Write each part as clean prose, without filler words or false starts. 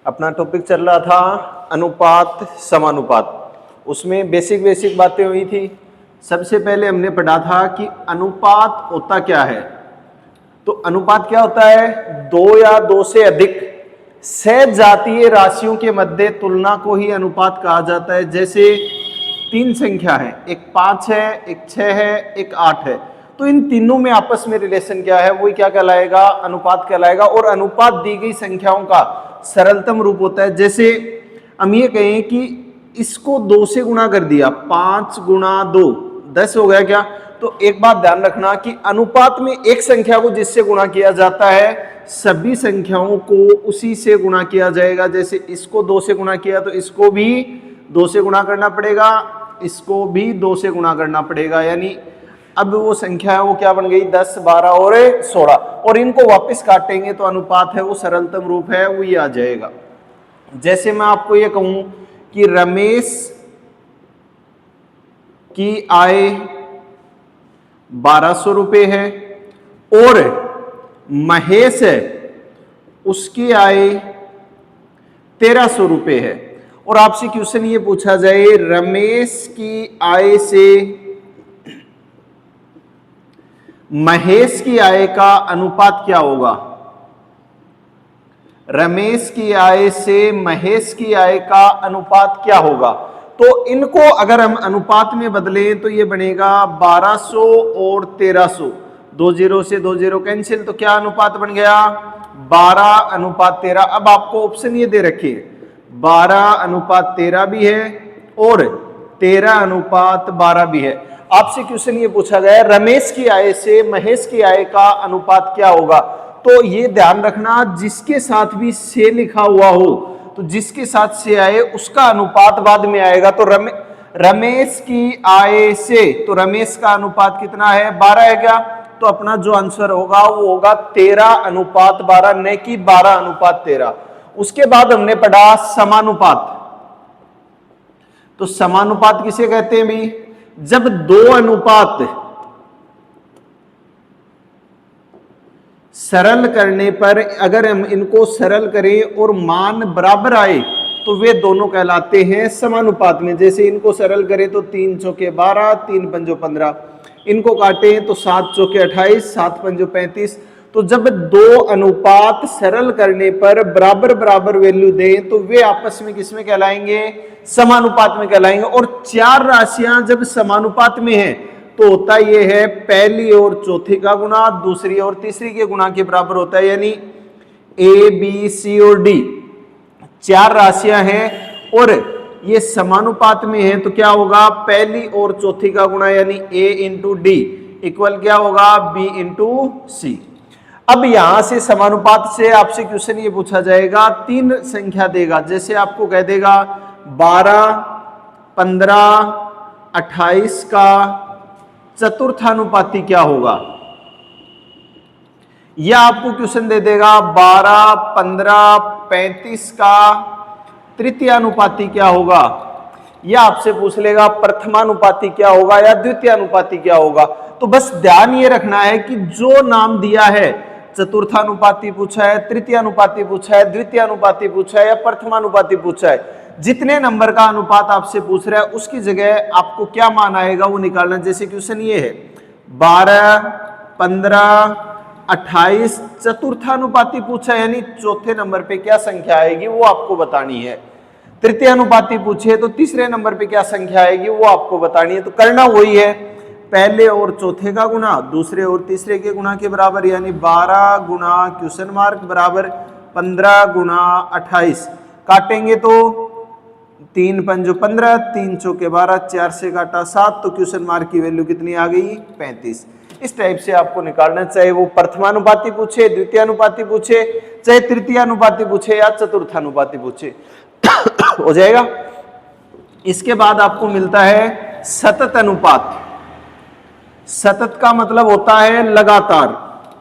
अपना टॉपिक चल रहा था अनुपात समानुपात। उसमें बेसिक बातें हुई थी। सबसे पहले हमने पढ़ा था कि अनुपात होता क्या है। तो अनुपात क्या होता है? दो या दो से अधिक सजातीय राशियों के मध्य तुलना को ही अनुपात कहा जाता है। जैसे तीन संख्या है, एक 5 है, एक 6 है, एक 8 है, तो इन तीनों में आपस में रिलेशन क्या है, वही क्या कहलाएगा? अनुपात कहलाएगा। और अनुपात दी गई संख्याओं का सरलतम रूप होता है। जैसे हम ये कहें कि इसको 2 से गुणा कर दिया, 5 गुणा 2 10 हो गया क्या? तो एक बात ध्यान रखना कि अनुपात में एक संख्या को जिससे गुणा किया जाता है, सभी संख्याओं को उसी से गुणा किया जाएगा। जैसे इसको 2 से गुणा किया तो इसको भी 2 से गुणा करना पड़ेगा, इसको भी 2 से गुणा करना पड़ेगा। यानी अब वो संख्या है वो क्या बन गई? 10, 12 और 16। और इनको वापस काटेंगे तो अनुपात है वो सरलतम रूप है वो ये आ जाएगा। जैसे मैं आपको ये कहूं कि रमेश की आय 1200 रुपये है और महेश है उसकी आय 1300 रुपये है, और आपसे क्वेश्चन ये पूछा जाए रमेश की आय से महेश की आय का अनुपात क्या होगा? रमेश की आय से महेश की आय का अनुपात क्या होगा? तो इनको अगर हम अनुपात में बदलें तो ये बनेगा 1200 और 1300, 2 0 से 2 0 कैंसिल, तो क्या अनुपात बन गया? 12:13। अब आपको ऑप्शन ये दे रखे 12:13 भी है और 13:12 भी है। आपसे क्वेश्चन ये पूछा गया रमेश की आय से महेश की आय का अनुपात क्या होगा? तो ये ध्यान रखना जिसके साथ भी से लिखा हुआ हो तो जिसके साथ से आए उसका अनुपात बाद में आएगा। तो रमेश की आय से, तो रमेश का अनुपात कितना है? 12 है क्या? तो अपना जो आंसर होगा वो होगा 13:12, न कि 12:13। उसके बाद हमने पढ़ा समानुपात। तो समानुपात किसे कहते हैं भी? जब दो अनुपात सरल करने पर, अगर हम इनको सरल करें और मान बराबर आए तो वे दोनों कहलाते हैं समानुपात में। जैसे इनको सरल करें तो 3 चौके 12, 3 पंजो 15, इनको काटें तो 7 चौके 28, 7 पंजो 35। तो जब दो अनुपात सरल करने पर बराबर बराबर वैल्यू दें तो वे आपस में किसमें कहलाएंगे? समानुपात में कहलाएंगे। और चार राशियां जब समानुपात में हैं तो होता यह है पहली और चौथी का गुणा दूसरी और तीसरी के गुणा के बराबर होता है। यानी ए बी सी और डी चार राशियां हैं और ये समानुपात में है तो क्या होगा? पहली और चौथी का गुणा यानी ए इंटू डी इक्वल क्या होगा? बी इंटू सी। अब यहां से समानुपात से आपसे क्वेश्चन ये पूछा जाएगा, तीन संख्या देगा, जैसे आपको कह देगा 12, 15, 28 का चतुर्थानुपाती क्या होगा? या आपको क्वेश्चन दे देगा 12, 15, 35 का तृतीयानुपाती क्या होगा? या आपसे पूछ लेगा प्रथमानुपाती क्या होगा या द्वितीयानुपाती क्या होगा? तो बस ध्यान ये रखना है कि जो नाम दिया है, चतुर्थानुपाती पूछा है, तृतीयानुपाती पूछा है, द्वितीयानुपाती पूछा है या प्रथमानुपाती पूछा है, जितने नंबर का अनुपात आपसे पूछ रहा है उसकी जगह आपको क्या मान आएगा वो निकालना। जैसे क्वेश्चन ये है 12, 15, 28 चतुर्थानुपाती पूछा है, यानी चौथे नंबर पे क्या संख्या आएगी वो आपको बतानी है। तृतीयानुपाती पूछे तो तीसरे नंबर पे क्या संख्या आएगी वो आपको बतानी है। तो करना वही है, पहले और चौथे का गुणा दूसरे और तीसरे के गुणा के बराबर, यानी 12 गुणा क्वेश्चन मार्क बराबर 15 गुणा 28। काटेंगे तो 3 पंजो 15, 3 चौके 12, 4 से काटा 7, तो क्वेश्चन मार्क की वैल्यू कितनी आ गई? 35। इस टाइप से आपको निकालना, चाहे वो प्रथमानुपाती पूछे, द्वितीयानुपाती पूछे, चाहे तृतीयानुपाती पूछे या चतुर्थानुपाती पूछे हो जाएगा। इसके बाद आपको मिलता है सतत अनुपात। सतत का मतलब होता है लगातार,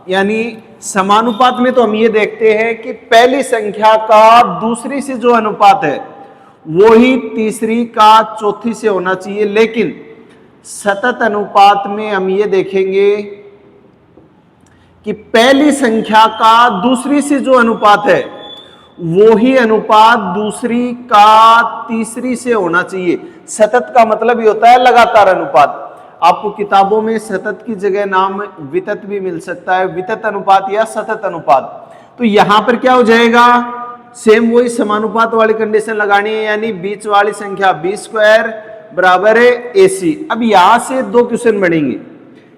यानी समानुपात में तो हम ये देखते हैं कि पहली संख्या का दूसरी से जो अनुपात है वो ही तीसरी का चौथी से होना चाहिए, लेकिन सतत अनुपात में हम ये देखेंगे कि पहली संख्या का दूसरी से जो अनुपात है वो ही अनुपात दूसरी का तीसरी से होना चाहिए। सतत का मतलब ही होता है लगातार अनुपात। आपको किताबों में सतत की जगह नाम वितत भी मिल सकता है, वितत अनुपात या सतत अनुपात। तो यहां पर क्या हो जाएगा, सेम वही समानुपात वाली कंडीशन लगानी है, यानी बीच वाली संख्या बी स्क्वायर बराबर है AC। अब यहां से दो क्वेश्चन बनेंगे,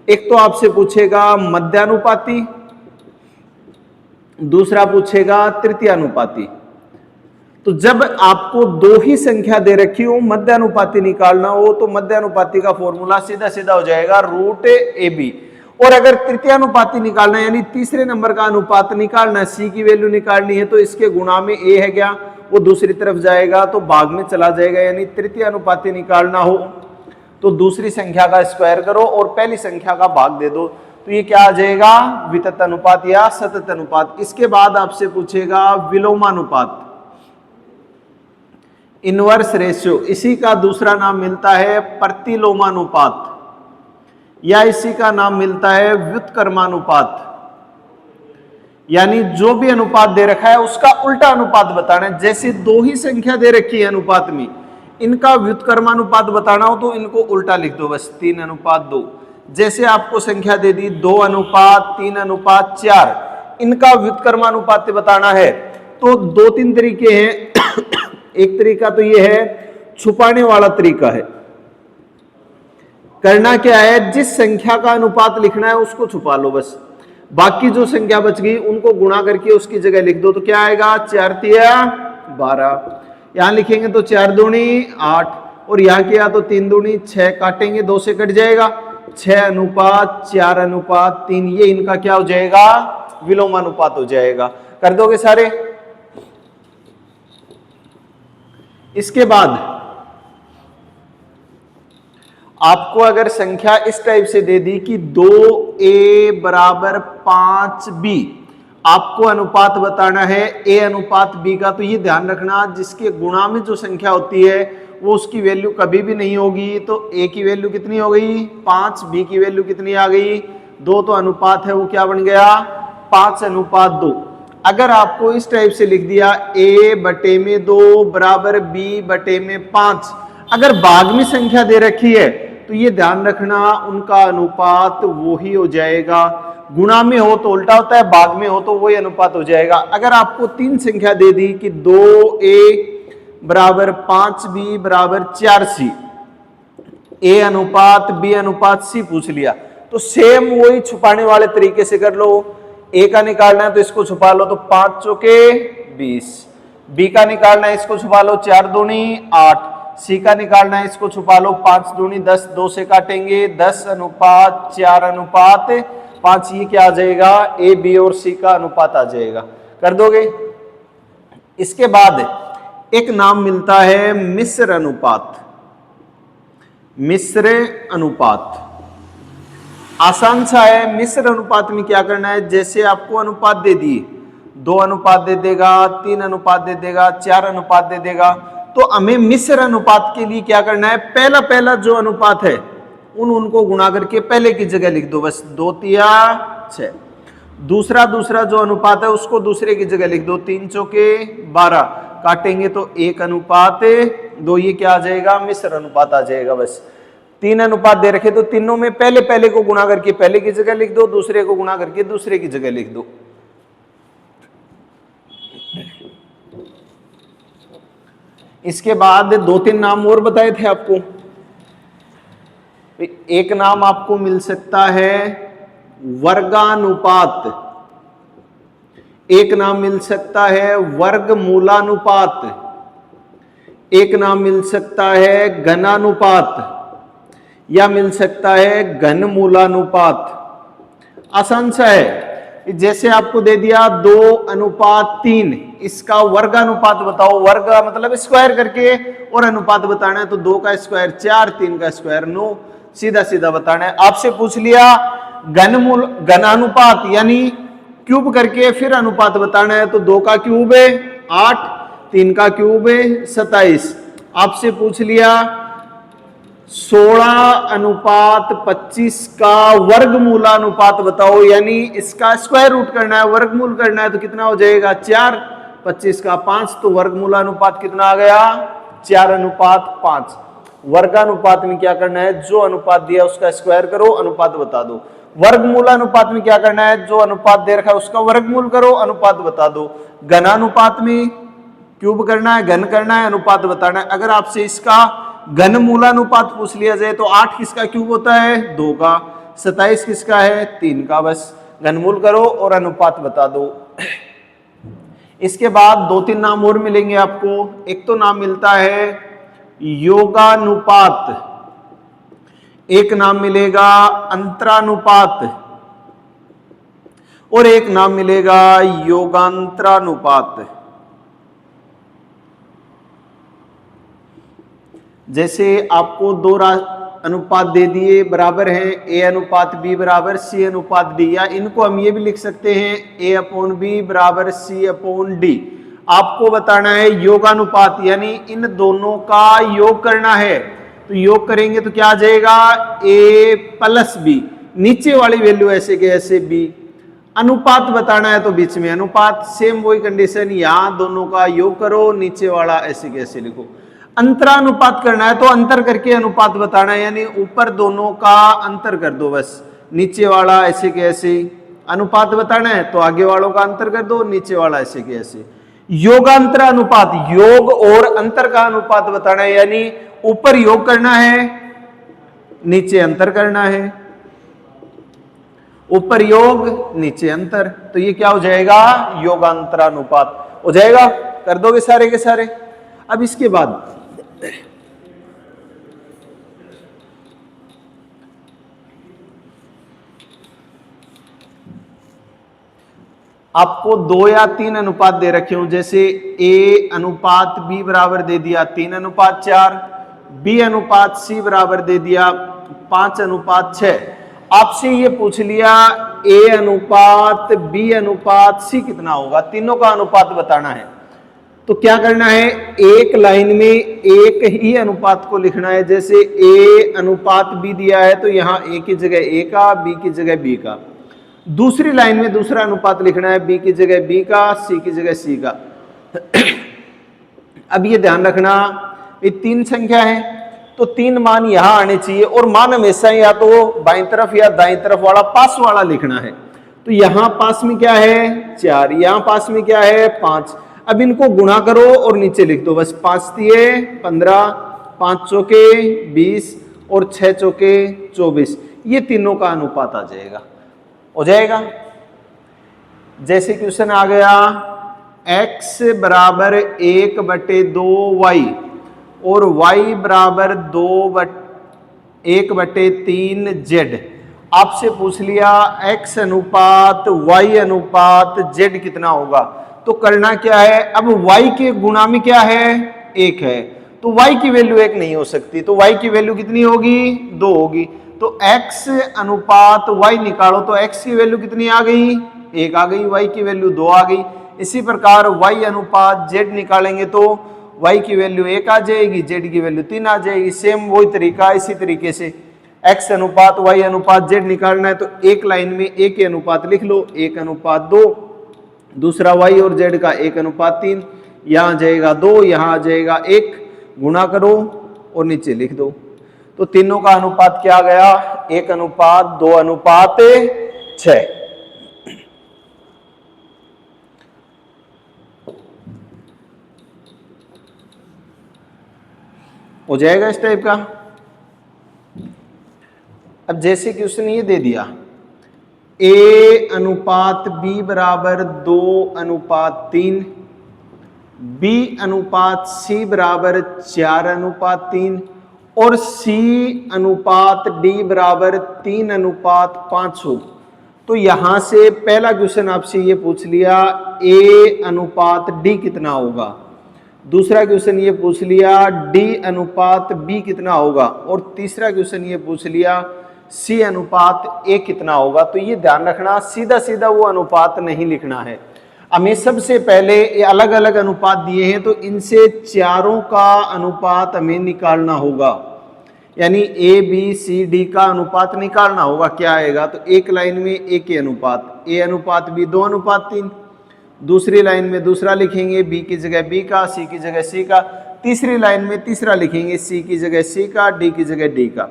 एक तो आपसे पूछेगा मध्यानुपाती, दूसरा पूछेगा तृतीयानुपाती। तो जब आपको दो ही संख्या दे रखी हो, मध्यानुपाती निकालना हो, तो मध्यानुपाती का फॉर्मूला सीधा सीधा हो जाएगा √AB। और अगर तृतीयानुपाती निकालना है, यानी तीसरे नंबर का अनुपात निकालना है, C की वैल्यू निकालनी है, तो इसके गुणा में A है क्या, वो दूसरी तरफ जाएगा तो भाग में चला जाएगा। यानी तृतीयानुपाती निकालना हो तो दूसरी संख्या का स्क्वायर करो और पहली संख्या का भाग दे दो, तो ये क्या आ जाएगा, वितत अनुपात या सतत अनुपात। इसके बाद आपसे पूछेगा विलोमानुपात, इनवर्स रेशियो। इसी का दूसरा नाम मिलता है प्रतिलोमानुपात, या इसी का नाम मिलता है व्युत्क्रमानुपात। यानी जो भी अनुपात दे रखा है उसका उल्टा अनुपात बताना है। जैसे दो ही संख्या दे रखी है अनुपात में, इनका व्युत्क्रमानुपात बताना हो तो इनको उल्टा लिख दो बस, 3:2। जैसे आपको संख्या दे दी 2:3:4, इनका व्युत्क्रमानुपात बताना है तो दो तीन तरीके हैं। एक तरीका तो ये है, छुपाने वाला तरीका है। करना क्या है, जिस संख्या का अनुपात लिखना है उसको छुपा लो बस, बाकी जो संख्या बच गई उनको गुणा करके उसकी जगह लिख दो। तो क्या आएगा, 4×3=12। यहां लिखेंगे तो 4×2=8, और यहां किया तो 3×2=6, काटेंगे 2 से कट जाएगा, 6:4:3। ये इनका क्या हो जाएगा, विलोमानुपात हो जाएगा। कर दोगे सारे। इसके बाद आपको अगर संख्या इस टाइप से दे दी कि 2A = 5B, आपको अनुपात बताना है A:B का, तो ये ध्यान रखना जिसके गुणा में जो संख्या होती है वो उसकी वैल्यू कभी भी नहीं होगी। तो A की वैल्यू कितनी हो गई, 5, B की वैल्यू कितनी आ गई, 2, तो अनुपात है वो क्या बन गया, 5:2। अगर आपको इस टाइप से लिख दिया A/2 बराबर B/5, अगर भाग में संख्या दे रखी है तो ये ध्यान रखना उनका अनुपात वो ही हो जाएगा। गुणा में हो तो उल्टा होता है, भाग में हो तो वही अनुपात हो जाएगा। अगर आपको तीन संख्या दे दी कि 2A = 5B = 4C, A:B:C पूछ लिया, तो सेम वही छुपाने वाले तरीके से कर लो। A का निकालना है तो इसको छुपा लो, तो 5×4=20। B का निकालना है, इसको छुपा लो, 4×2=8। C का निकालना है, इसको छुपा लो, 5×2=10। 2 से काटेंगे, 10:4:5। ये क्या आ जाएगा, A, B और C का अनुपात आ जाएगा। कर दोगे। इसके बाद एक नाम मिलता है मिश्र अनुपात। मिश्र अनुपात आसान सा है। मिश्र अनुपात में क्या करना है, जैसे आपको अनुपात दे दिए, 2 अनुपात दे देगा, 3 अनुपात दे देगा, 4 अनुपात दे देगा, तो हमें मिश्र अनुपात के लिए क्या करना है, पहला जो अनुपात है उनको गुणा करके पहले की जगह लिख दो बस, 2×3=6। दूसरा जो अनुपात है उसको दूसरे की जगह लिख दो, 3×4=12। काटेंगे तो 1:2। ये क्या आ जाएगा, मिश्र अनुपात आ जाएगा बस। 3 अनुपात दे रखे तो तीनों में पहले को गुणा करके पहले की जगह लिख दो, दूसरे को गुणा करके दूसरे की जगह लिख दो। इसके बाद 2-3 नाम और बताए थे आपको। एक नाम आपको मिल सकता है वर्गानुपात, एक नाम मिल सकता है वर्गमूलानुपात, एक नाम मिल सकता है घनानुपात, या मिल सकता है घनमूलानुपात। आसान सा है। जैसे आपको दे दिया 2:3, इसका वर्गानुपात बताओ। वर्ग मतलब स्क्वायर करके, और अनुपात बताना है तो 2 का स्क्वायर 4, 3 का स्क्वायर 9, सीधा बताना है। आपसे पूछ लिया घनानुपात यानी क्यूब करके फिर अनुपात बताना है, तो 2 का क्यूब है 8, 3 का क्यूब है 27। आपसे पूछ लिया 16:25 का वर्गमूलानुपात बताओ, यानी इसका स्क्वायर रूट करना है, वर्गमूल करना है, तो कितना हो जाएगा 4। 25 का 5, तो वर्गमूलानुपात कितना आ गया 4:5। वर्गानुपात में क्या करना है, जो अनुपात दिया उसका स्क्वायर करो, अनुपात बता दो। वर्गमूलानुपात में क्या करना है, जो अनुपात दे रखा है उसका वर्गमूल करो, अनुपात बता दो। घनानुपात में क्यूब करना है, घन करना है, अनुपात बताना है। अगर आपसे इसका घनमूलानुपात पूछ लिया जाए तो 8 किसका क्यूब होता है 2 का, 27 किसका है 3 का। बस घनमूल करो और अनुपात बता दो। इसके बाद 2-3 नाम और मिलेंगे आपको। एक तो नाम मिलता है योगानुपात, एक नाम मिलेगा अंतरानुपात और एक नाम मिलेगा योगांतरानुपात। जैसे आपको 2 अनुपात दे दिए बराबर हैं, ए अनुपात बी बराबर सी अनुपात डी, या इनको हम ये भी लिख सकते हैं A/B बराबर C/D। आपको बताना है योगानुपात, यानी इन दोनों का योग करना है। तो योग करेंगे तो क्या आ जाएगा A+B, नीचे वाली वैल्यू ऐसे के ऐसे B। अनुपात बताना है तो बीच में अनुपात, सेम वही कंडीशन, यहां दोनों का योग करो, नीचे वाला ऐसे के ऐसे लिखो। अंतरानुपात करना है तो अंतर करके अनुपात बताना है, यानी ऊपर दोनों का अंतर कर दो, बस नीचे वाला ऐसे के ऐसे। अनुपात बताना है तो आगे वालों का अंतर कर दो, नीचे वाला ऐसे के ऐसे। योगांतरानुपात, योग और अंतर का अनुपात बताना है, यानी ऊपर योग करना है, नीचे अंतर करना है। ऊपर योग, नीचे अंतर, तो ये क्या हो जाएगा योगांतरानुपात हो जाएगा। कर दोगे सारे के सारे। अब इसके बाद आपको 2 या 3 अनुपात दे रखे हो, जैसे A/B बराबर दे दिया 3:4, B/C बराबर दे दिया 5:6। आपसे ये पूछ लिया A/B/C कितना होगा, तीनों का अनुपात बताना है। तो क्या करना है, एक लाइन में एक ही अनुपात को लिखना है। जैसे A/B दिया है तो यहां A की जगह A का, B की जगह B का। दूसरी लाइन में दूसरा अनुपात लिखना है, B की जगह B का, C की जगह C का। अब ये ध्यान रखना, ये 3 संख्या है तो 3 मान यहां आने चाहिए, और मान हमेशा या तो बाईं तरफ या दाईं तरफ वाला पास वाला लिखना है। तो यहां पास में क्या है 4, यहां पास में क्या है 5। अब इनको गुणा करो और नीचे लिख दो, बस 5 दिए 15, 5 चौके 20 और 6 चौके 24। ये तीनों का अनुपात आ जाएगा, हो जाएगा। जैसे क्वेश्चन आ गया x बराबर 1/2y और y बराबर 1/3z। आपसे पूछ लिया x अनुपात y अनुपात z कितना होगा। तो करना क्या है, अब y के गुणा में क्या है 1 है, तो y की वैल्यू 1 नहीं हो सकती, तो y की वैल्यू कितनी होगी 2 होगी। तो x अनुपात y निकालो तो x की वैल्यू कितनी आ गई 1 आ गई, y की वैल्यू 2 आ गई। इसी प्रकार y अनुपात z निकालेंगे तो y की वैल्यू 1 आ जाएगी, z की वैल्यू 3 आ जाएगी। सेम वही तरीका, इसी तरीके से x अनुपात y अनुपात z निकालना है तो एक लाइन में एक ही अनुपात लिख लो, 1:2, दूसरा y और z का 1:3, यहाँ आ जाएगा 2, यहाँ आ जाएगा 1, गुणा करो और नीचे लिख दो। तो तीनों का अनुपात क्या गया 1:2:6। हो जाएगा इस टाइप का। अब जैसे क्वेश्चन ये दे दिया A/B बराबर 2:3, B/C बराबर 4:3 और C/D बराबर 3:5 हो। तो यहां से पहला क्वेश्चन आपसे ये पूछ लिया A/D कितना होगा, दूसरा क्वेश्चन ये पूछ लिया D/B कितना होगा, और तीसरा क्वेश्चन ये पूछ लिया C/A कितना होगा। तो ये ध्यान रखना, सीधा सीधा वो अनुपात नहीं लिखना है, हमें सबसे पहले ये अलग अलग अनुपात दिए हैं तो इनसे चारों का अनुपात हमें निकालना होगा, यानी A B C D का अनुपात निकालना होगा। क्या आएगा, तो एक लाइन में एक ही अनुपात A/B 2:3, दूसरी लाइन में दूसरा लिखेंगे, बी की जगह बी का, सी की जगह सी का। तीसरी लाइन में तीसरा लिखेंगे, सी की जगह सी का, डी की जगह डी का।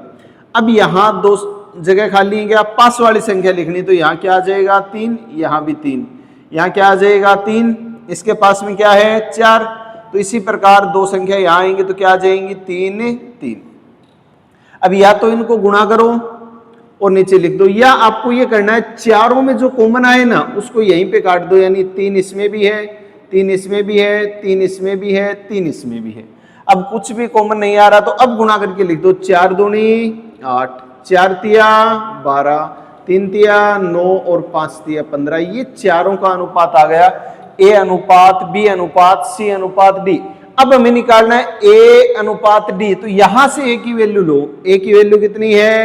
अब यहाँ 2 जगह खाली है, क्या पास वाली संख्या लिखनी, तो यहाँ क्या आ जाएगा 3, यहाँ भी 3, यहाँ क्या आ जाएगा 3, इसके पास में क्या है 4। तो इसी प्रकार 2 संख्या यहाँ आएंगे तो क्या आ जाएंगी 3 3। अब या तो इनको गुणा करो और नीचे लिख दो, या आपको ये करना है चारों में जो कॉमन आए ना उसको यहीं पे काट दो, यानी 3 इसमें भी है, 3 इसमें भी है, 3 इसमें भी है, 3 इसमें भी है। अब कुछ भी कॉमन नहीं आ रहा तो अब गुणा करके लिख दो, 4 दूनी 8, 4 तिया 12, 3 तिया 9 और 5 तिया 15। ये चारों का अनुपात आ गया, ए अनुपात बी अनुपात सी अनुपात डी। अब हमें निकालना है ए अनुपात डी, तो यहां से ए की वैल्यू लो। ए की वैल्यू कितनी है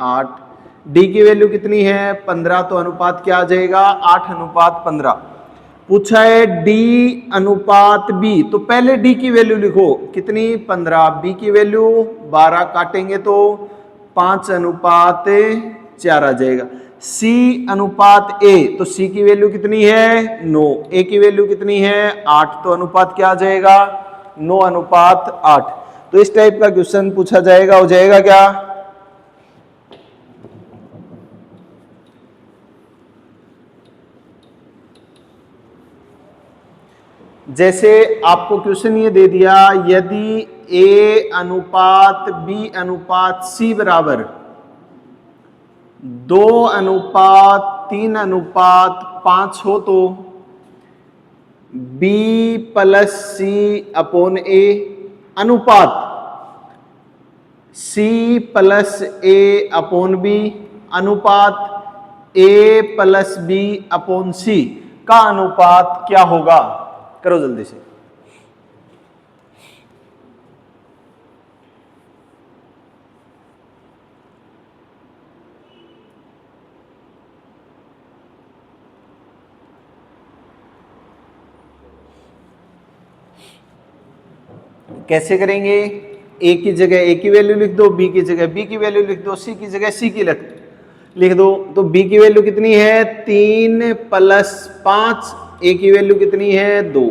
8, डी की वैल्यू कितनी है 15, तो अनुपात क्या आ जाएगा 8 अनुपात 15। पूछा है डी अनुपात बी, तो पहले डी की वैल्यू लिखो कितनी 15, बी की वैल्यू 12, काटेंगे तो 5 अनुपात 4 आ जाएगा। सी अनुपात ए, तो सी की वैल्यू कितनी है 9, ए की वैल्यू कितनी है 8, तो अनुपात क्या आ जाएगा 9 अनुपात 8। तो इस टाइप का क्वेश्चन पूछा जाएगा, हो जाएगा क्या। जैसे आपको क्वेश्चन ये दे दिया, यदि ए अनुपात बी अनुपात सी बराबर 2 अनुपात 3 अनुपात 5 हो तो बी प्लस सी अपॉन ए अनुपात सी प्लस ए अपॉन बी अनुपात ए प्लस बी अपॉन सी का अनुपात क्या होगा। करो जल्दी से। कैसे करेंगे, ए की जगह ए की वैल्यू लिख दो, बी की जगह बी की वैल्यू लिख दो, सी की जगह सी की लिख दो। तो बी की वैल्यू कितनी है 3 प्लस 5, ए की वैल्यू कितनी है 2,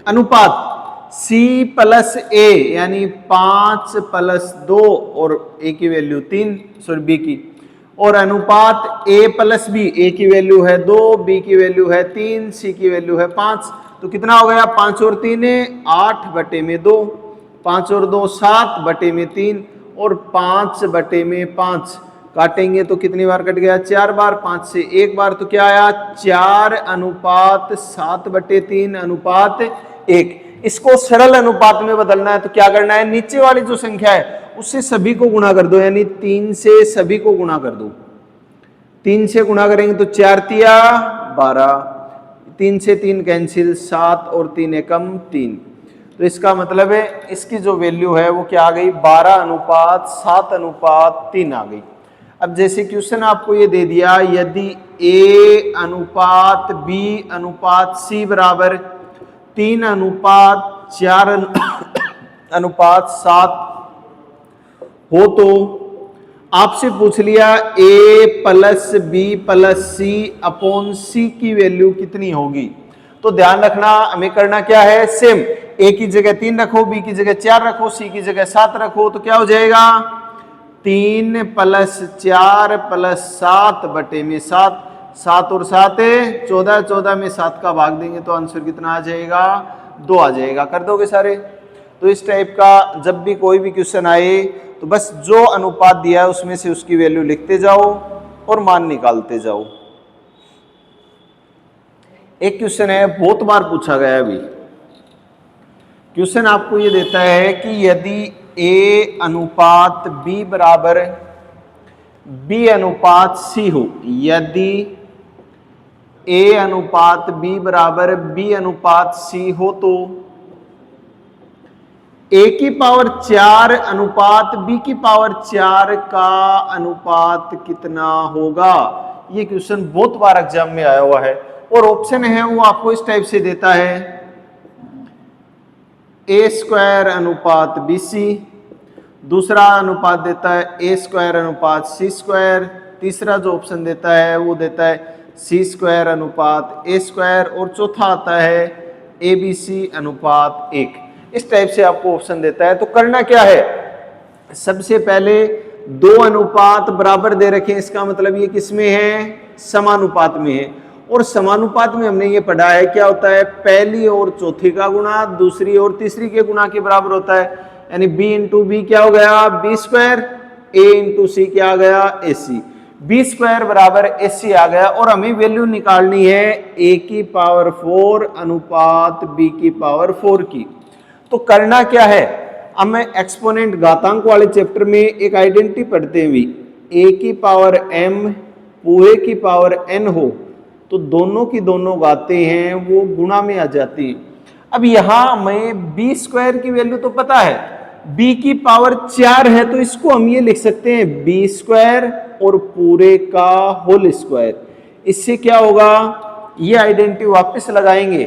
अनुपात सी प्लस ए यानी 5 प्लस 2 और ए की वैल्यू 3, सॉरी बी की, और अनुपात ए प्लस बी, ए की वैल्यू है 2, बी की वैल्यू है 3, सी की वैल्यू है 5। तो कितना हो गया 5 और 3 8 बटे में 2, 5 और 2 7 बटे में 3 और 5 बटे में 5। काटेंगे तो कितनी बार कट गया 4 बार, 5 से 1 बार, तो क्या आया 4 अनुपात 7 बटे 3 अनुपात 1। इसको सरल अनुपात में बदलना है तो क्या करना है, नीचे वाली जो संख्या है उससे सभी को गुणा कर दो, यानी 3 से सभी को गुणा कर दो। 3 से गुणा करेंगे तो 4 तिया 12, 3 से 3 कैंसिल, 7 और 3 एकम 3। तो इसका मतलब है इसकी जो वैल्यू है वो क्या आ गई 12 अनुपात 7 अनुपात 3 आ गई। अब जैसे क्वेश्चन आपको ये दे दिया, यदि ए अनुपात बी अनुपात सी बराबर 3 अनुपात 4 अनुपात 7 हो तो आपसे पूछ लिया ए प्लस बी प्लस सी अपॉन सी की वैल्यू कितनी होगी। तो ध्यान रखना हमें करना क्या है, सेम ए की जगह 3 रखो, बी की जगह 4 रखो, सी की जगह 7 रखो, तो क्या हो जाएगा 3 प्लस 4 प्लस 7 बटे में 7, 7 और 7 14, 14 में 7 का भाग देंगे तो आंसर कितना आ जाएगा 2 आ जाएगा। कर दोगे सारे। तो इस टाइप का जब भी कोई भी क्वेश्चन आए तो बस जो अनुपात दिया है उसमें से उसकी वैल्यू लिखते जाओ और मान निकालते जाओ। एक क्वेश्चन है बहुत बार पूछा गया अभी, क्वेश्चन आपको ये देता है कि यदि ए अनुपात बी बराबर बी अनुपात सी हो, यदि ए अनुपात बी बराबर बी अनुपात सी हो तो ए की पावर 4 अनुपात बी की पावर 4 का अनुपात कितना होगा। ये क्वेश्चन बहुत बार एग्जाम में आया हुआ है और ऑप्शन है वो आपको इस टाइप से देता है, ए स्क्वायर अनुपात बी सी, दूसरा अनुपात देता है ए स्क्वायर अनुपात सी स्क्वायर, तीसरा जो ऑप्शन देता है वो देता है सी स्क्वायर अनुपात ए स्क्वायर, और चौथा आता है ए बी सी अनुपात 1। इस टाइप से आपको ऑप्शन देता है। तो करना क्या है, सबसे पहले दो अनुपात बराबर दे रखे हैं, इसका मतलब ये किसमें है, समानुपात में है। और समानुपात में हमने ये पढ़ा है क्या होता है, पहली और चौथी का गुणा दूसरी और तीसरी के गुणा के बराबर होता है। यानी b इंटू बी क्या हो गया, बी स्क्वायर, a इंटू सी क्या आ गया, ए सी, बी स्क्वायर बराबर ए सी आ गया। और हमें वैल्यू निकालनी है a की पावर 4 अनुपात b की पावर 4 की। तो करना क्या है, अब मैं एक्सपोनेंट घातांक वाले चैप्टर में एक आइडेंटिटी पढ़ते हुए a की पावर m पूरे की पावर n हो तो दोनों की दोनों घातें हैं वो गुणा में आ जाती है। अब यहां हमें बी स्क्वायर की वैल्यू तो पता है, b की पावर 4 है, तो इसको हम ये लिख सकते हैं बी स्क्वायर और पूरे का होल स्क्वायर। इससे क्या होगा, ये आइडेंटिटी वापस लगाएंगे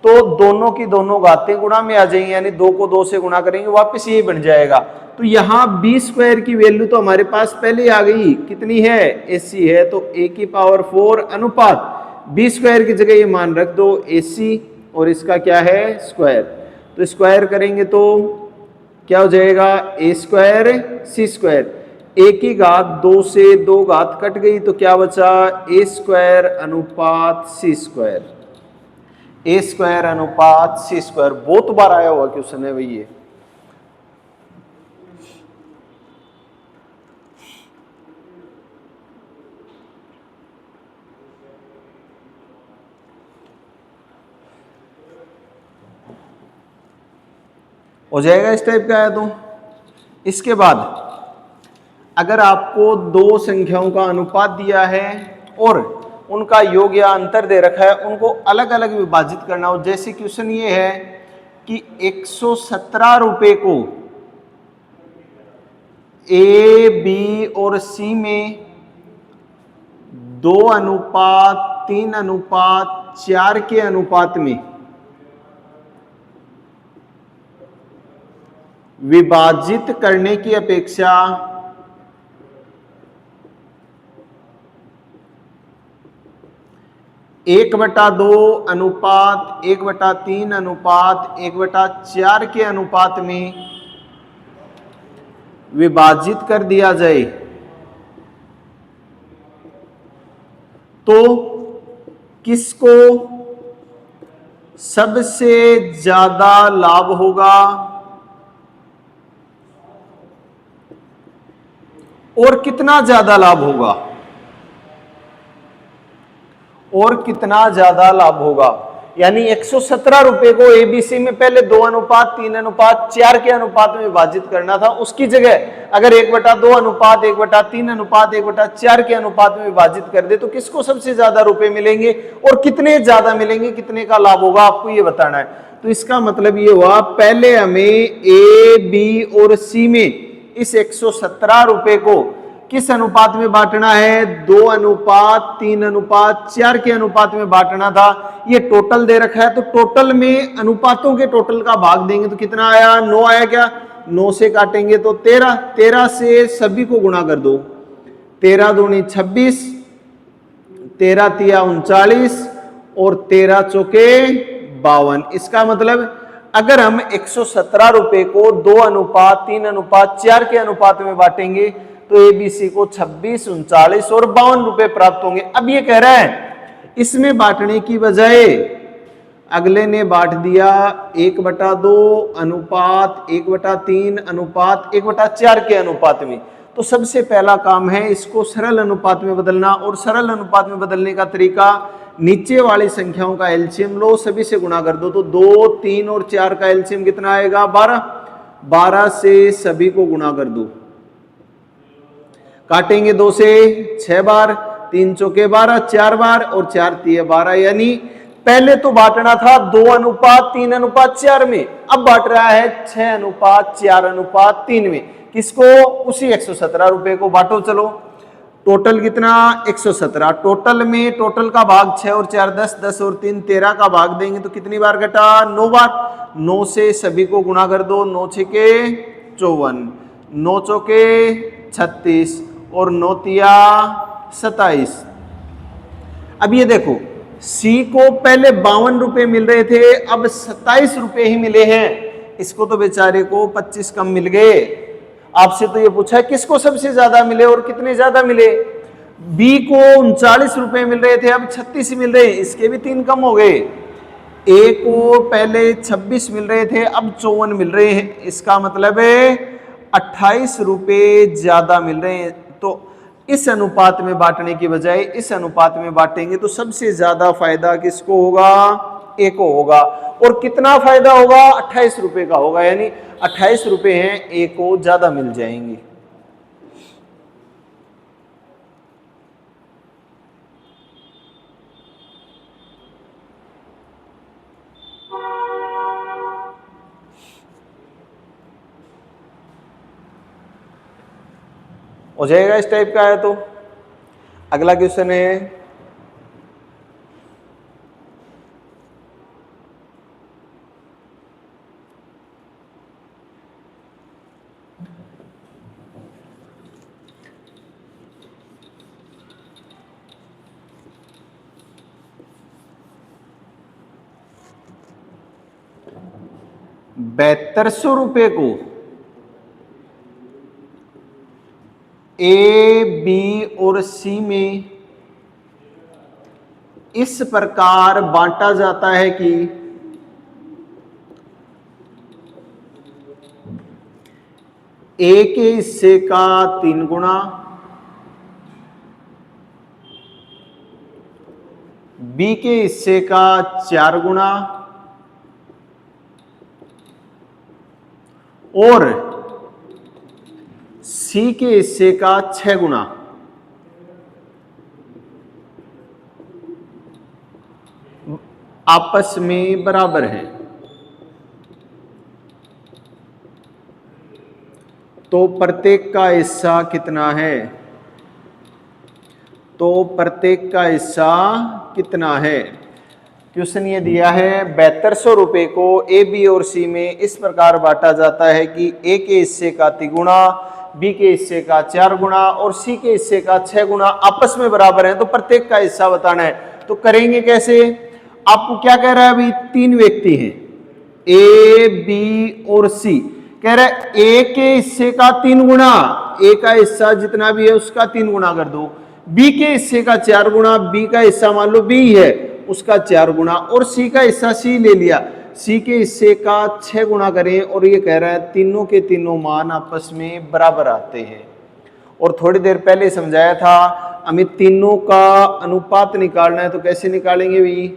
तो दोनों की दोनों घातें गुणा में आ जाएंगी, यानी 2 को 2 से गुणा करेंगे वापस ये बन जाएगा। तो यहाँ बी स्क्वायर की वैल्यू तो हमारे पास पहले आ गई, कितनी है, एसी है, तो ए की पावर 4 अनुपात बी स्क्वायर की जगह ये मान रख दो एसी और इसका क्या है स्क्वायर। तो स्क्वायर करेंगे तो क्या हो जाएगा, ए स्क्वायर सी स्क्वायर, ए की घात 2 से 2 घात कट गई तो क्या बचा, ए स्क्वायर अनुपात सी स्क्वायर, ए स्क्वायर अनुपात सी स्क्वायर। बहुत बार आया हुआ क्वेश्चन है भाई ये। हो जाएगा इस टाइप का है। तो इसके बाद अगर आपको दो संख्याओं का अनुपात दिया है और उनका योग या अंतर दे रखा है, उनको अलग अलग विभाजित करना हो, जैसे क्वेश्चन ये है कि 117 रुपए को ए बी और सी में 2:3:4 के अनुपात में विभाजित करने की अपेक्षा 1/2:1/3:1/4 के अनुपात में विभाजित कर दिया जाए तो किसको सबसे ज्यादा लाभ होगा और कितना ज्यादा लाभ होगा, और कितना ज्यादा लाभ होगा। यानी 117 रुपए को एबीसी में पहले 2:3:4 के अनुपात में विभाजित करना था, उसकी जगह अगर 1/2:1/3:1/4 के अनुपात में विभाजित कर दे तो किसको सबसे ज्यादा रुपए मिलेंगे और कितने ज्यादा मिलेंगे, कितने का लाभ होगा, आपको ये बताना है। तो इसका मतलब ये हुआ, पहले हमें ए बी और सी में इस 117 रुपए को किस अनुपात में बांटना है, 2:3:4 के अनुपात में बांटना था। ये टोटल दे रखा है तो टोटल में अनुपातों के टोटल का भाग देंगे तो कितना आया, 9 आया क्या, 9 से काटेंगे तो 13, 13 से सभी को गुणा कर दो, 13 दूनी 26, 13 तिया 39 और 13 चौके 52। इसका मतलब अगर हम 117 रुपए को 2:3:4 के अनुपात में बांटेंगे तो एबीसी को 26, 39 और 52 रुपए प्राप्त होंगे। अब ये कह रहा है इसमें बांटने की बजाय अगले ने बांट दिया 1/2:1/3:1/4 के अनुपात में। तो सबसे पहला काम है इसको सरल अनुपात में बदलना, और सरल अनुपात में बदलने का तरीका, नीचे वाली संख्याओं का एलसीएम लो, सभी से गुणा कर दो। तो 2, 3 और 4 का एलसीएम कितना आएगा, 12, 12 से सभी को गुणा कर दो, काटेंगे 2 से 6 बार, 3 चौके 12, 4 बार और 4 तिये 12। यानी पहले तो बांटना था 2:3:4 में, अब बांट रहा है 6:4:3 में। किसको, उसी 117 रुपए को बांटो। चलो टोटल कितना, 117, टोटल में टोटल का भाग 6 और 4 10, 10 और 3 13 का भाग देंगे तो कितनी बार घटा, 9 बार। 9 से सभी को गुणा कर दो, 9 छके 54, 9 चौके 36 और 9 तिया 27। अब ये देखो, सी को पहले 52 रुपए मिल रहे थे, अब 27 रुपए ही मिले हैं। इसको तो बेचारे को 25 कम मिल गए। आपसे तो ये पूछा है किसको सबसे ज्यादा मिले और कितने ज्यादा मिले। बी को 39 रुपए मिल रहे थे, अब 36 ही मिल रहे हैं, इसके भी 3 कम हो गए। ए को पहले 26 मिल रहे थे, अब 54 मिल रहे हैं, इसका मतलब है 28 रुपए ज्यादा मिल रहे हैं। तो इस अनुपात में बांटने की बजाय इस अनुपात में बांटेंगे तो सबसे ज्यादा फायदा किसको होगा, ए को होगा। और कितना फायदा होगा, 28 रुपए का होगा, यानी 28 रुपए हैं, ए को ज्यादा मिल जाएंगे। हो जाएगा, इस टाइप का है। तो अगला क्वेश्चन है, ₹7200 को ए, बी और सी में इस प्रकार बांटा जाता है कि ए के हिस्से का 3 गुना, बी के हिस्से का 4 गुना और सी के हिस्से का 6 गुना। आपस में बराबर है। तो प्रत्येक का हिस्सा कितना है, तो प्रत्येक का हिस्सा कितना है। क्वेश्चन ये दिया है, ₹7200 को ए, बी और सी में इस प्रकार बांटा जाता है कि ए के हिस्से का 3 गुना, बी के हिस्से का 4 गुना और सी के हिस्से का 6 गुना आपस में बराबर है। तो प्रत्येक का हिस्सा बताना है। तो करेंगे कैसे, आपको क्या कह रहा है, अभी 3 व्यक्ति हैं, ए, बी और सी। कह रहा है ए के हिस्से का 3 गुना, ए का हिस्सा जितना भी है उसका 3 गुना कर दो। बी के हिस्से का 4 गुना, बी का हिस्सा मान लो बी है उसका 4 गुना, और सी का हिस्सा सी ले लिया, सी के हिस्से का 6 गुना करें। और ये कह रहा है तीनों के तीनों मान आपस में बराबर आते हैं। और थोड़ी देर पहले समझाया था, हमें तीनों का अनुपात निकालना है। तो कैसे निकालेंगे भाई,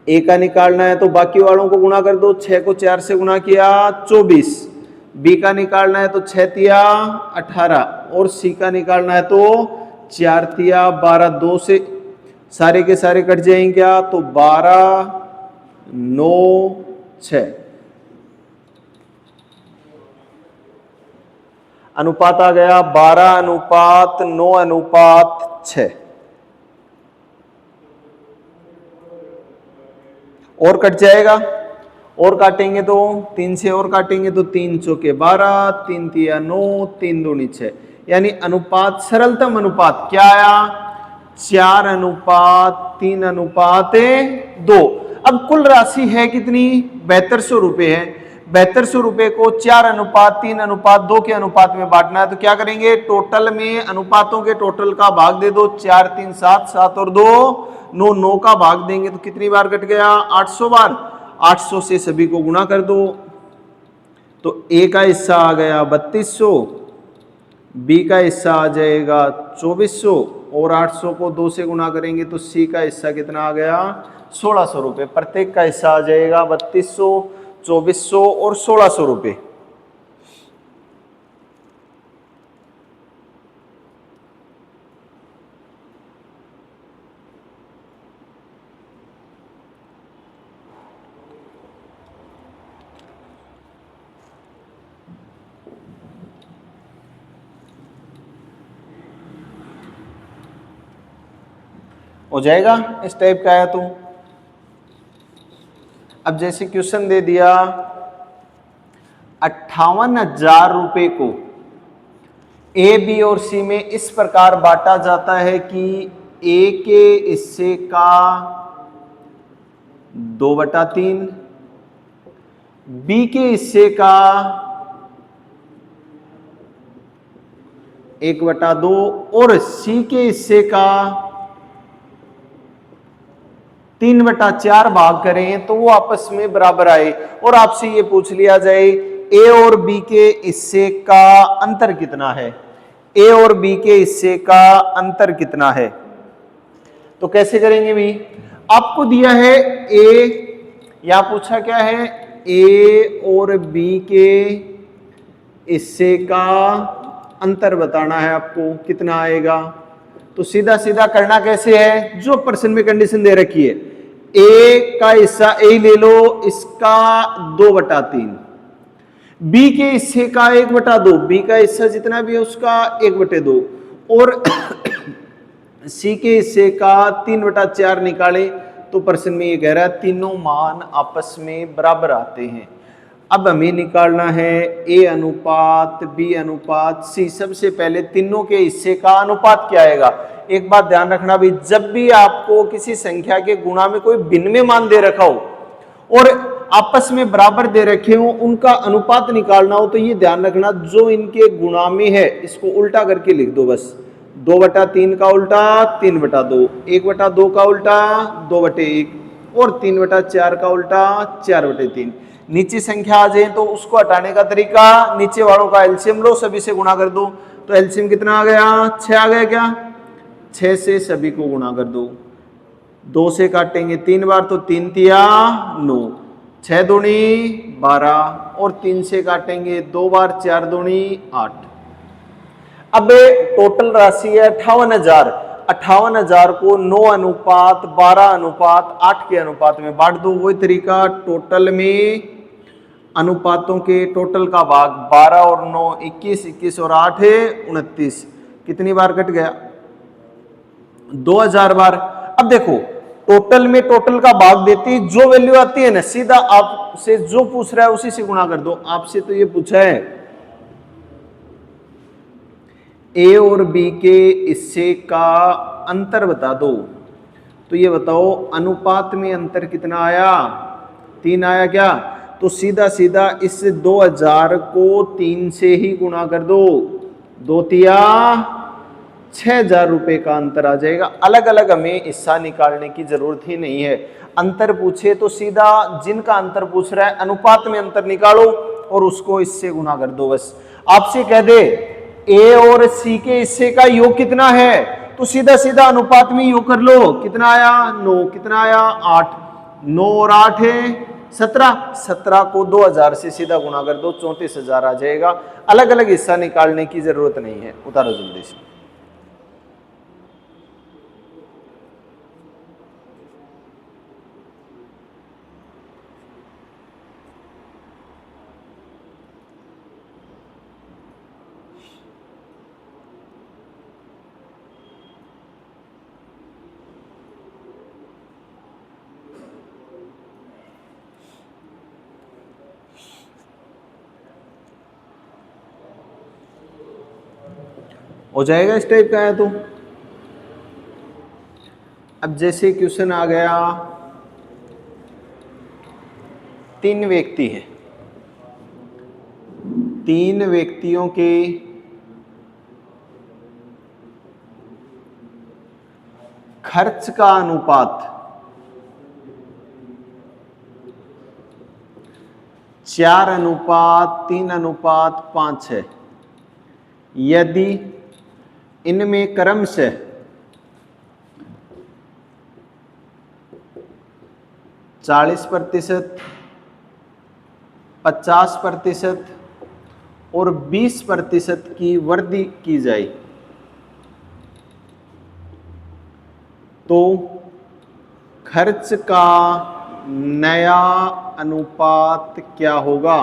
ए का निकालना है तो बाकी वालों को गुणा कर दो, 6 को 4 से गुणा किया 24, बी का निकालना है तो 6 तिया 18 और सी का निकालना है तो 4 तिया 12, 2 से सारे के सारे कट जाएंगे क्या, तो 12, 9, 6। अनुपात आ गया 12:9:6। और कट जाएगा, और काटेंगे तो 3 से और काटेंगे तो 3 चौके 12, 3 तिया 9, 3 दूनी 6। यानी अनुपात, सरलतम अनुपात क्या आया, 4:3:2। अब कुल राशि है कितनी, 7200 रुपए है। 7200 रुपए को 4:3:2 के अनुपात में बांटना है। तो क्या करेंगे, टोटल में अनुपातों के टोटल का भाग दे दो, 4 3 7, 7 और 2 9, 9 का भाग देंगे तो कितनी बार कट गया, 800 बार। 800 से सभी को गुणा कर दो, तो ए का हिस्सा आ गया 3200, बी का हिस्सा आ जाएगा 2400 और 800 को 2 से गुणा करेंगे तो सी का हिस्सा कितना आ गया, 1600 रुपए। प्रत्येक का हिस्सा आ जाएगा 3200, 2400 और 1600 रुपए। हो जाएगा, इस टाइप का है। तो अब जैसे क्वेश्चन दे दिया, 58,000 रुपए को ए, बी और सी में इस प्रकार बांटा जाता है कि ए के हिस्से का 2/3, बी के हिस्से का 1/2 और सी के हिस्से का 3/4 भाग करें तो वो आपस में बराबर आए। और आपसे ये पूछ लिया जाए ए और बी के हिस्से का अंतर कितना है, ए और बी के हिस्से का अंतर कितना है। तो कैसे करेंगे भाई, आपको दिया है ए, या पूछा क्या है, ए और बी के हिस्से का अंतर बताना है आपको, कितना आएगा। तो सीधा सीधा करना कैसे है, जो प्रश्न में कंडीशन दे रखी है, ए का हिस्सा ए ले लो, इसका 2/3, बी के हिस्से का 1/2, बी का हिस्सा जितना भी है उसका 1/2 और सी के हिस्से का 3/4 निकाले। तो प्रश्न में ये कह रहा है तीनों मान आपस में बराबर आते हैं। अब हमें निकालना है ए अनुपात बी अनुपात सी। सबसे पहले तीनों के हिस्से का अनुपात क्या आएगा। एक बात ध्यान रखना भी, जब भी आपको किसी संख्या के गुणा में कोई भिन्न में मान दे रखा हो और आपस में बराबर दे रखे हो, उनका अनुपात निकालना हो, तो ये ध्यान रखना जो इनके गुणा में है इसको उल्टा करके लिख दो बस। 2/3 का उल्टा 3/2, 1/2 का उल्टा 2/1 और 3/4 का उल्टा 4/3। नीचे संख्या आ जाए तो उसको हटाने का तरीका, नीचे वालों का एलसीएम लो, सभी से गुणा कर दो। तो एलसीएम कितना आ गया, 6 आ गया क्या, 6 से सभी को गुणा कर दो। 2 से काटेंगे 3 बार तो 3 तिया 9, 6 दूनी 12 और 3 से काटेंगे 2 बार, 4 दूनी 8। अब टोटल राशि है 58,000। 58,000 को 9 अनुपात 12 अनुपात 8 के अनुपात में बांट दो। वही तरीका, टोटल में अनुपातों के टोटल का भाग 12 और 9 21, 21 और 8 है 29। कितनी बार कट गया, 2000 बार। अब देखो टोटल में टोटल का भाग देती जो वैल्यू आती है ना, सीधा आपसे जो पूछ रहा है उसी से गुणा कर दो। आपसे तो ये पूछा है ए और बी के हिस्से का अंतर बता दो, तो ये बताओ अनुपात में अंतर कितना आया, 3 आया क्या। तो सीधा सीधा इस 2000 को 3 से ही गुणा कर दो, 2 तिया 6,000 रुपए का अंतर आ जाएगा। अलग अलग हमें हिस्सा निकालने की जरूरत ही नहीं है। अंतर पूछे तो सीधा जिनका अंतर पूछ रहा है अनुपात में अंतर निकालो और उसको इससे गुणा कर दो बस। आपसे कह दे ए और सी के हिस्से का योग कितना है, तो सीधा सीधा अनुपात में योग कर लो। कितना आया 9, कितना आया 8, 9 और 8 है 17। 17 को 2000 से सीधा गुणा कर दो, 34,000 आ जाएगा। अलग अलग हिस्सा निकालने की जरूरत नहीं है। उतारो जल्दी से। हो जाएगा इस टाइप का है तो। अब जैसे क्वेश्चन आ गया, 3 व्यक्ति हैं, 3 व्यक्तियों के खर्च का अनुपात 4:3:5 है। यदि इनमें क्रमशः 40%, 50% और 20% की वृद्धि की जाए तो खर्च का नया अनुपात क्या होगा।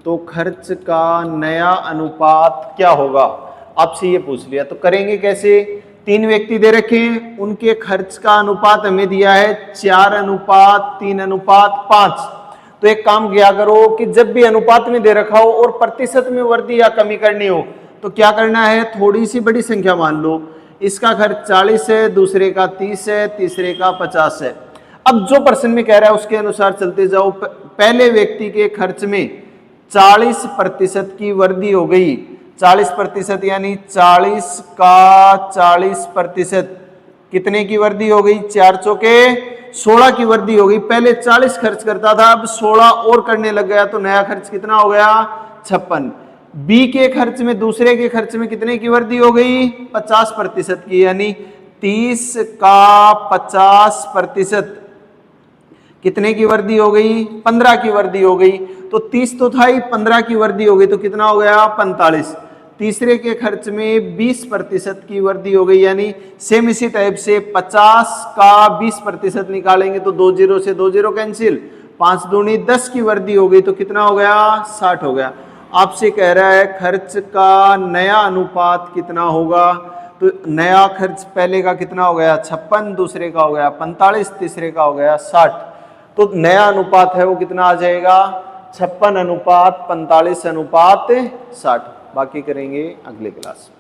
तो खर्च का नया अनुपात क्या होगा, आपसे ये पूछ लिया। तो करेंगे कैसे, 3 व्यक्ति दे रखे हैं, उनके खर्च का अनुपात हमें दिया है 4:3:5। तो एक काम किया करो कि जब भी अनुपात में दे रखा हो और प्रतिशत में वृद्धि या कमी करनी हो तो क्या करना है, थोड़ी सी बड़ी संख्या मान लो। इसका खर्च 40 है, दूसरे का 30 है, तीसरे का 50 है। अब जो प्रश्न में कह रहा है उसके अनुसार चलते जाओ। पहले व्यक्ति के खर्च में 40% की वृद्धि हो गई। 40% यानी 40 का 40%, कितने की वृद्धि हो गई? 4 चौके 16 की वृद्धि हो गई। पहले 40 खर्च करता था, अब 16 और करने लग गया, तो नया खर्च कितना हो गया? 56। बी के खर्च में, दूसरे के खर्च में कितने की वृद्धि हो गई? 50% की, यानी 30 का 50%, कितने की वृद्धि हो गई? 15 की वृद्धि हो गई। तो 30 तो था ही, 15 की वृद्धि हो गई तो कितना हो गया? 45। तीसरे के खर्च में 20% की वृद्धि हो गई, यानी सेम इसी टाइप से 50 का 20% निकालेंगे तो 2 जीरो से 2 जीरो कैंसिल, 5 दूनी 10 की वृद्धि हो गई तो कितना हो गया? 60 हो गया। आपसे कह रहा है खर्च का नया अनुपात कितना होगा? तो नया खर्च पहले का कितना हो गया? 56, दूसरे का हो गया 45, तीसरे का हो गया 60। तो नया अनुपात है वो कितना आ जाएगा? 56 अनुपात 45 अनुपात 60। बाकी करेंगे अगले क्लास में।